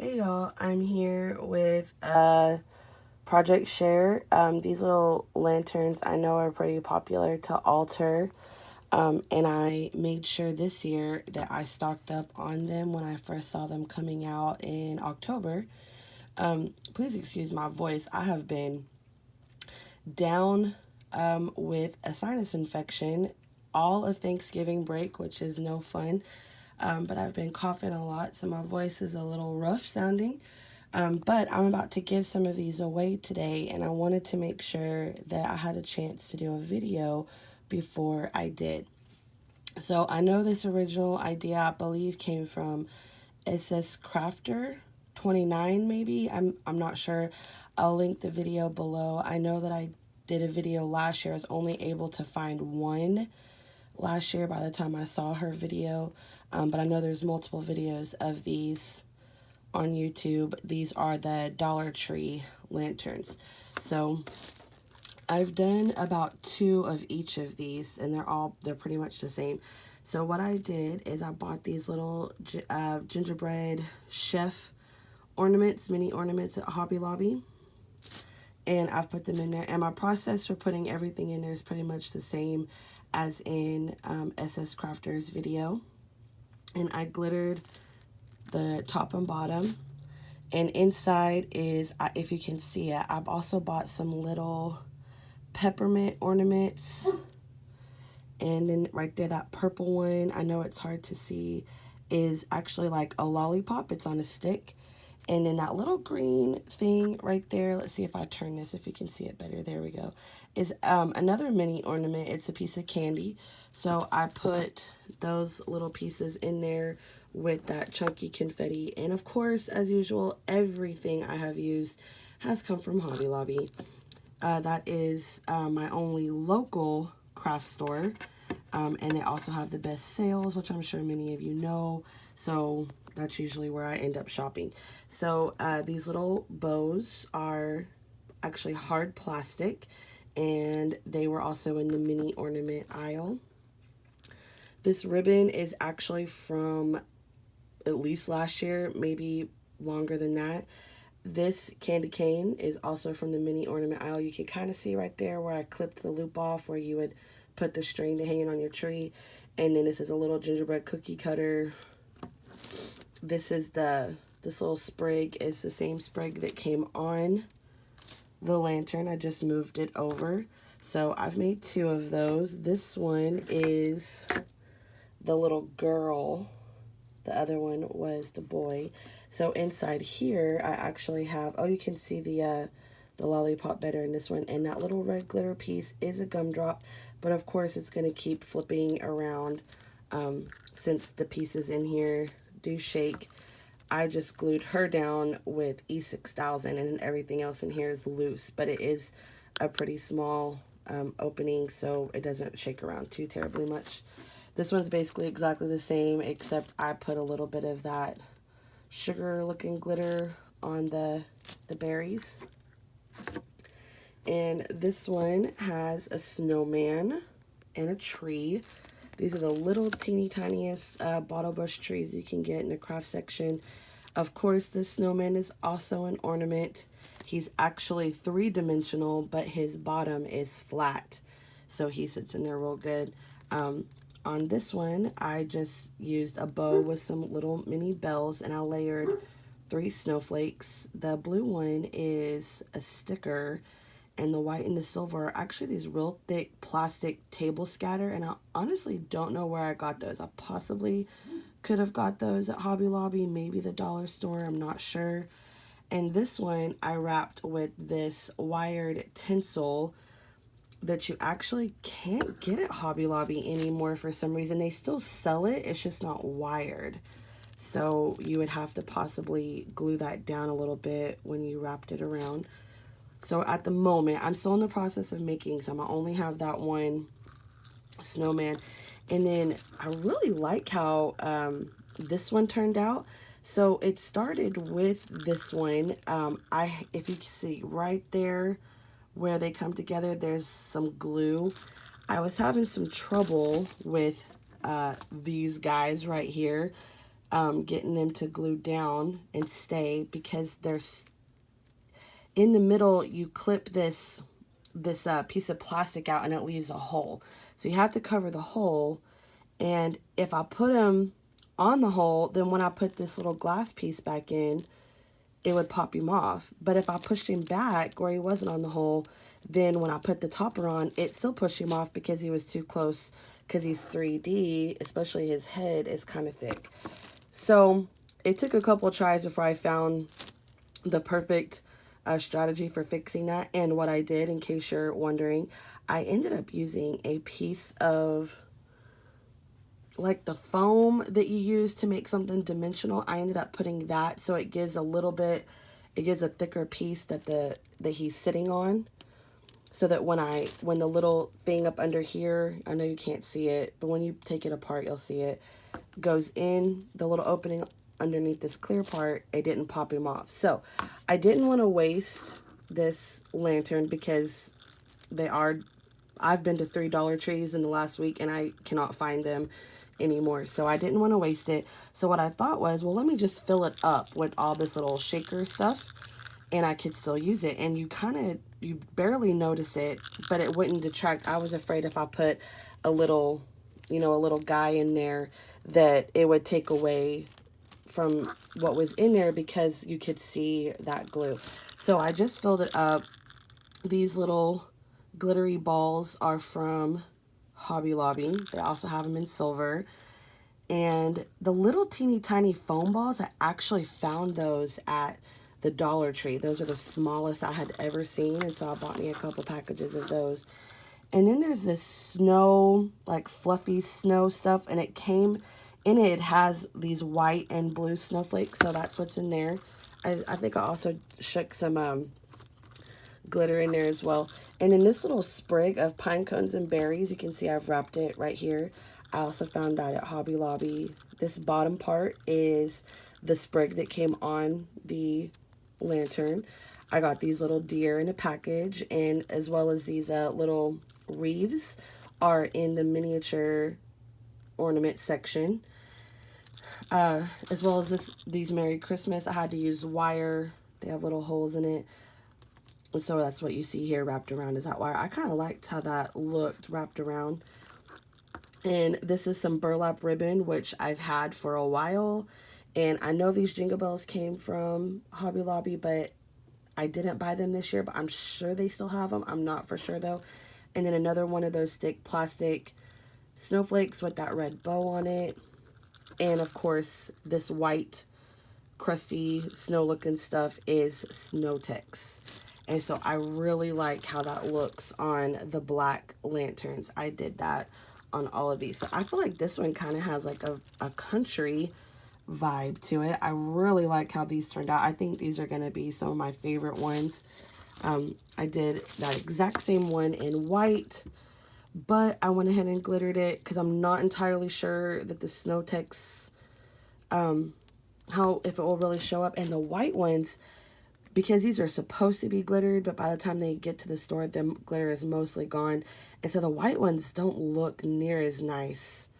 Hey y'all, I'm here with Project Share. These little lanterns I know are pretty popular to alter, and I made sure this year that I stocked up on them when I first saw them coming out in October. Please excuse my voice. I have been down with a sinus infection all of Thanksgiving break, which is no fun. But I've been coughing a lot, so my voice is a little rough sounding. But I'm about to give some of these away today, and I wanted to make sure that I had a chance to do a video before I did. So I know this original idea, I believe, came from SS Crafter 29, maybe. I'm not sure. I'll link the video below. I know that I did a video last year. I was only able to find one last year by the time I saw her video. But I know there's multiple videos of these on YouTube. These are the Dollar Tree lanterns. So I've done about 2 of each of these, and they're pretty much the same. So what I did is I bought these little gingerbread chef ornaments, mini ornaments at Hobby Lobby, and I've put them in there. And my process for putting everything in there is pretty much the same as in SS Crafter's video. And I glittered the top and bottom, and inside is, if you can see it, I've also bought some little peppermint ornaments. And then right there, that purple one, I know it's hard to see, is actually like a lollipop. It's on a stick. And then that little green thing right there, let's see if I turn this, if you can see it better, there we go, is another mini ornament. It's a piece of candy. So I put those little pieces in there with that chunky confetti. And of course, as usual, everything I have used has come from Hobby Lobby. That is my only local craft store. And they also have the best sales, which I'm sure many of you know. So that's usually where I end up shopping. So these little bows are actually hard plastic, and they were also in the mini ornament aisle. This ribbon is actually from at least last year, maybe longer than that. This candy cane is also from the mini ornament aisle. You can kind of see right there where I clipped the loop off, where you would put the string to hang it on your tree. And then this is a little gingerbread cookie cutter. This is this little sprig is the same sprig that came on the lantern. I just moved it over. So I've made 2 of those. This one is the little girl. The other one was the boy. So inside here, I actually have, oh, you can see the lollipop better in this one. And that little red glitter piece is a gumdrop. But of course, it's going to keep flipping around since the pieces in here do shake. I just glued her down with E6000, and everything else in here is loose. But it is a pretty small opening, so it doesn't shake around too terribly much. This one's basically exactly the same, except I put a little bit of that sugar-looking glitter on the berries. And this one has a snowman and a tree. These are the little teeny tiniest bottle brush trees you can get in the craft section. Of course, this snowman is also an ornament. He's actually 3-dimensional, but his bottom is flat, so he sits in there real good. On this one, I just used a bow with some little mini bells, and I layered 3 snowflakes. The blue one is a sticker, and the white and the silver are actually these real thick plastic table scatter, and I honestly don't know where I got those. I possibly could have got those at Hobby Lobby, maybe the dollar store, I'm not sure. And this one I wrapped with this wired tinsel that you actually can't get at Hobby Lobby anymore for some reason. They still sell it, it's just not wired. So you would have to possibly glue that down a little bit when you wrapped it around. So at the moment, I'm still in the process of making some. I only have that one snowman. And then I really like how this one turned out. So it started with this one. If you can see right there where they come together, there's some glue. I was having some trouble with these guys right here. getting them to glue down and stay, because there's in the middle you clip this piece of plastic out and it leaves a hole. So you have to cover the hole. And if I put them on the hole, then when I put this little glass piece back in, it would pop him off. But if I pushed him back where he wasn't on the hole, then when I put the topper on, it still pushed him off because he was too close, because he's 3D, especially his head is kind of thick. So it took a couple tries before I found the perfect strategy for fixing that. And what I did, in case you're wondering, I ended up using a piece of like the foam that you use to make something dimensional. I ended up putting that so it gives a little bit, it gives a thicker piece that he's sitting on, so that when the little thing up under here, I know you can't see it, but when you take it apart you'll see it, goes in the little opening underneath this clear part, it didn't pop him off. So I didn't want to waste this lantern because I've been to 3 Dollar Trees in the last week and I cannot find them anymore. So I didn't want to waste it. So what I thought was, well, let me just fill it up with all this little shaker stuff and I could still use it. And you barely notice it, but it wouldn't detract. I was afraid if I put a little, a little guy in there, that it would take away from what was in there, because you could see that glue. So I just filled it up. These little glittery balls are from Hobby Lobby. They also have them in silver. And the little teeny tiny foam balls, I actually found those at the Dollar Tree. Those are the smallest I had ever seen, and so I bought me a couple packages of those. And then there's this snow, like fluffy snow stuff, and it came in it has these white and blue snowflakes, so that's what's in there. I think I also shook some glitter in there as well. And in this little sprig of pine cones and berries, you can see I've wrapped it right here. I also found that at Hobby Lobby. This bottom part is the sprig that came on the lantern. I got these little deer in a package, and as well as these little wreaths are in the miniature ornament section. As well as these Merry Christmas. I had to use wire. They have little holes in it. And so that's what you see here wrapped around, is that wire. I kind of liked how that looked wrapped around. And this is some burlap ribbon, which I've had for a while. And I know these Jingle Bells came from Hobby Lobby, but I didn't buy them this year, but I'm sure they still have them. I'm not for sure though. And then another one of those thick plastic snowflakes with that red bow on it. And of course, this white, crusty, snow-looking stuff is Snow-Tex. And so I really like how that looks on the black lanterns. I did that on all of these. So I feel like this one kind of has like a country vibe to it. I really like how these turned out. I think these are going to be some of my favorite ones. I did that exact same one in white, but I went ahead and glittered it because I'm not entirely sure that the Snow-Tex, if it will really show up. And the white ones, because these are supposed to be glittered, but by the time they get to the store, the glitter is mostly gone. And so the white ones don't look near as nice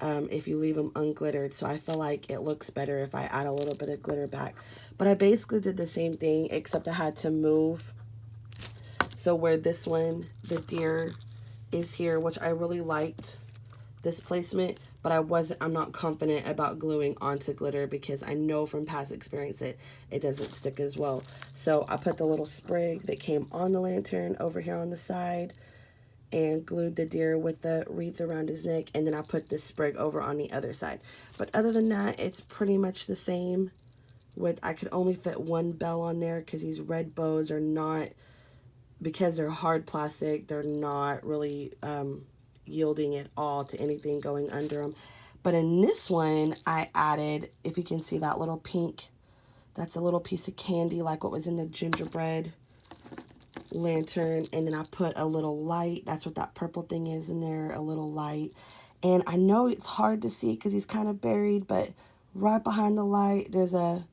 if you leave them unglittered. So I feel like it looks better if I add a little bit of glitter back. But I basically did the same thing, except I had to move. So where this one, the deer, is here, which I really liked this placement, but I'm not confident about gluing onto glitter because I know from past experience it doesn't stick as well. So I put the little sprig that came on the lantern over here on the side and glued the deer with the wreath around his neck, and then I put this sprig over on the other side. But other than that, it's pretty much the same. I could only fit one bell on there because these red bows are not, because they're hard plastic, they're not really yielding at all to anything going under them. But in this one, I added, if you can see that little pink, that's a little piece of candy like what was in the gingerbread lantern. And then I put a little light. That's what that purple thing is in there, a little light. And I know it's hard to see because he's kind of buried, but right behind the light, there's a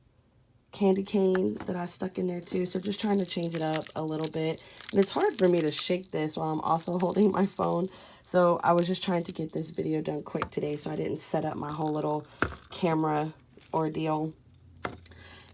candy cane that I stuck in there too. So just trying to change it up a little bit. And it's hard for me to shake this while I'm also holding my phone. So I was just trying to get this video done quick today, so I didn't set up my whole little camera ordeal.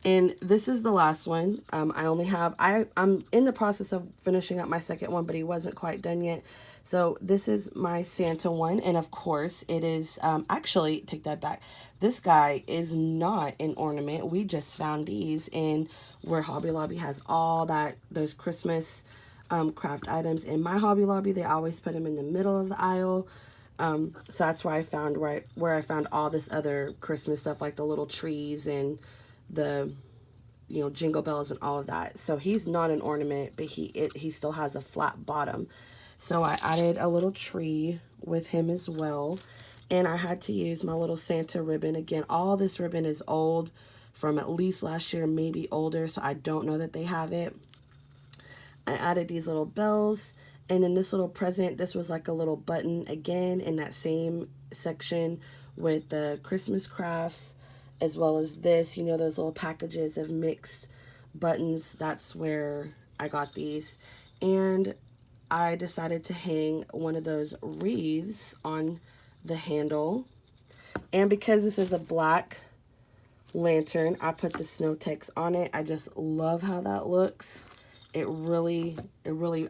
And this is the last one. I only have, I'm in the process of finishing up my second one, but he wasn't quite done yet. So this is my Santa one. And of course it is, actually take that back. This guy is not an ornament. We just found these in where Hobby Lobby has all those Christmas craft items. In my Hobby Lobby, they always put them in the middle of the aisle. So that's where I found where I found all this other Christmas stuff, like the little trees and the, you know, jingle bells and all of that. So he's not an ornament, but he still has a flat bottom. So I added a little tree with him as well. And I had to use my little Santa ribbon. Again, all this ribbon is old from at least last year, maybe older. So I don't know that they have it. I added these little bells. And then this little present, this was like a little button again in that same section with the Christmas crafts, as well as this, you know, those little packages of mixed buttons. That's where I got these. And I decided to hang one of those wreaths on the handle. And because this is a black lantern, I put the snow text on it. I just love how that looks. It really,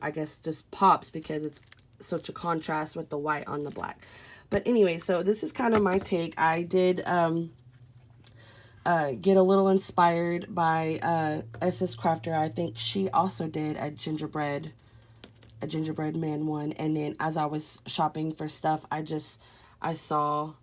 I guess, just pops because it's such a contrast with the white on the black. But anyway, so this is kind of my take. I did get a little inspired by SS Crafter. I think she also did a gingerbread man one. And then as I was shopping for stuff, I saw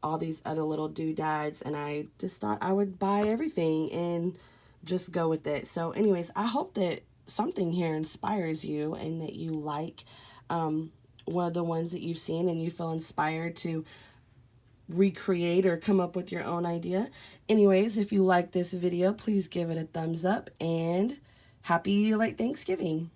all these other little doodads, and I just thought I would buy everything and just go with it. So anyways, I hope that something here inspires you and that you like one of the ones that you've seen and you feel inspired to recreate or come up with your own idea. Anyways, if you like this video, please give it a thumbs up, and happy late Thanksgiving.